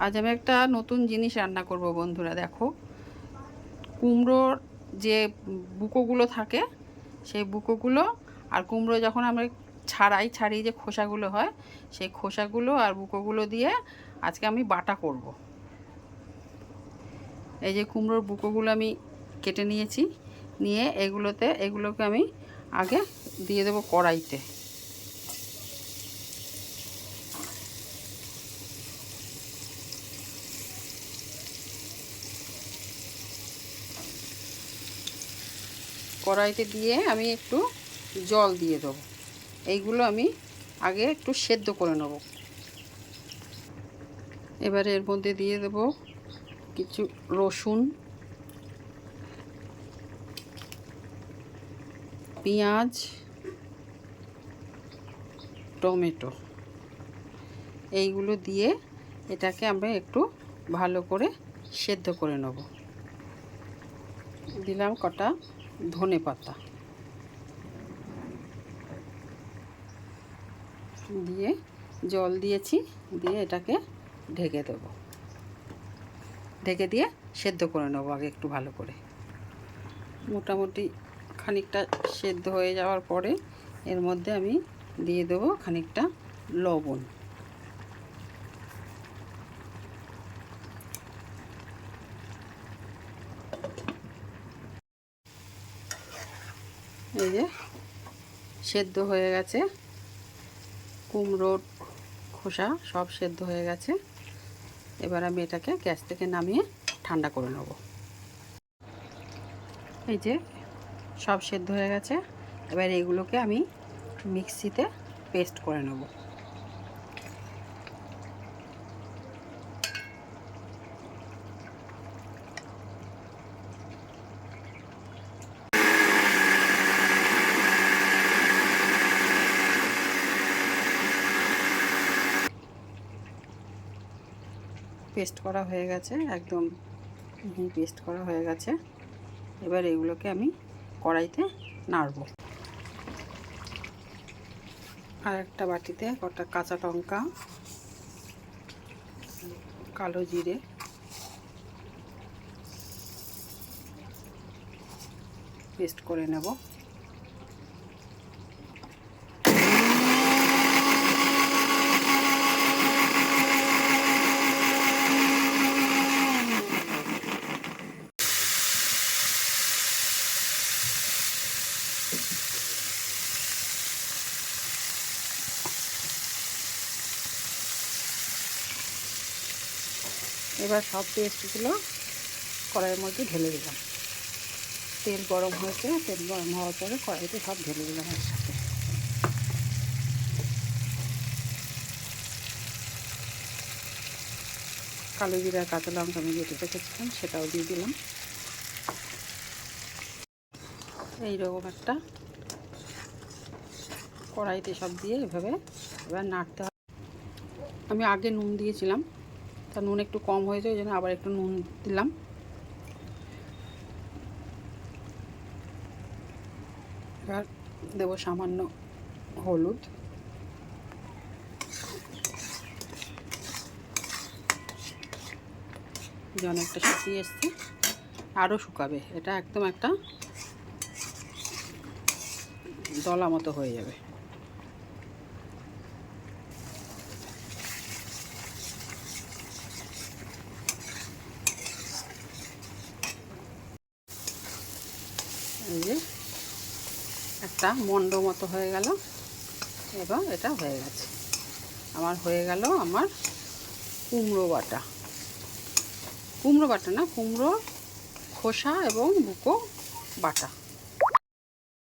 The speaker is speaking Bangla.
আজ আমি একটা নতুন জিনিস রান্না করব বন্ধুরা। দেখো, কুমড়োর যে বুকোগুলো থাকে সেই বুকোগুলো আর কুমড়ো যখন আমরা ছাড়িয়ে যে খোসাগুলো হয় সেই খোসাগুলো আর বুকোগুলো দিয়ে আজকে আমি বাটা করব। এই যে কুমড়োর বুকোগুলো আমি কেটে নিয়েছি, নিয়ে এগুলোকে আমি আগে দিয়ে দেবো কড়াইতে। কড়াইতে দিয়ে আমি একটু জল দিয়ে দেবো। এইগুলো আমি আগে একটু সেদ্ধ করে নেব। এবারে এর মধ্যে দিয়ে দেব কিছু রসুন, পেঁয়াজ, টমেটো, এইগুলো দিয়ে এটাকে আমরা একটু ভালো করে সেদ্ধ করে নেব। দিলাম কটা ধনে পাতা, দিয়ে জল দিয়েছি, দিয়ে এটাকে ঢেকে দেবো। ঢেকে দিয়ে সেদ্ধ করে নেবো আগে একটু ভালো করে। মোটামুটি খানিকটা সেদ্ধ হয়ে যাওয়ার পরে এর মধ্যে আমি দিয়ে দেবো খানিকটা লবণ। এই যে সেদ্ধ হয়ে গেছে, কুমড়োর খোসা সব সেদ্ধ হয়ে গেছে। এবার আমি এটাকে গ্যাস থেকে নামিয়ে ঠান্ডা করে নেব। এই যে সব সেদ্ধ হয়ে গেছে, এবার এগুলোকে আমি মিক্সিতে পেস্ট করে নেব। পেস্ট করা হয়ে গেছে, একদম মিহি পেস্ট করা হয়ে গেছে। এবার এগুলোকে আমি কড়াইতে নাড়ব। আর একটা বাটিতে কটা কাঁচা লঙ্কা, কালো জিরে, পেস্ট করে নেব। এবার সব পেস্টগুলো কড়াইয়ের মধ্যে ঢেলে দিলাম। তেল গরম হয়েছে, তেল গরম হওয়ার পরে কড়াইতে সব ঢেলে দিলাম একসাথে। কালো জিরা, কাঁচা লঙ্কা আমি বেটে রেখেছিলাম সেটাও দিয়ে দিলাম। এইরকম একটা কড়াইতে সব দিয়ে এভাবে এবার নাড়তে হবে। আমি আগে নুন দিয়েছিলাম, তা নুন একটু কম হয়েছে, ওই জন্য আবার একটু নুন দিলাম। এবার দেবো সামান্য হলুদ, যে অনেকটা শুকিয়ে এসছে, আরও শুকাবে। এটা একদম একটা দলা মতো হয়ে যাবে। এই যে একটা মন্ড মতো হয়ে গেল। এবার এটা হয়ে গেছে, আমার হয়ে গেল আমার কুমড়ো বাটা। কুমড়ো বাটা না, কুমড়ো খোসা এবং বুকো বাটা।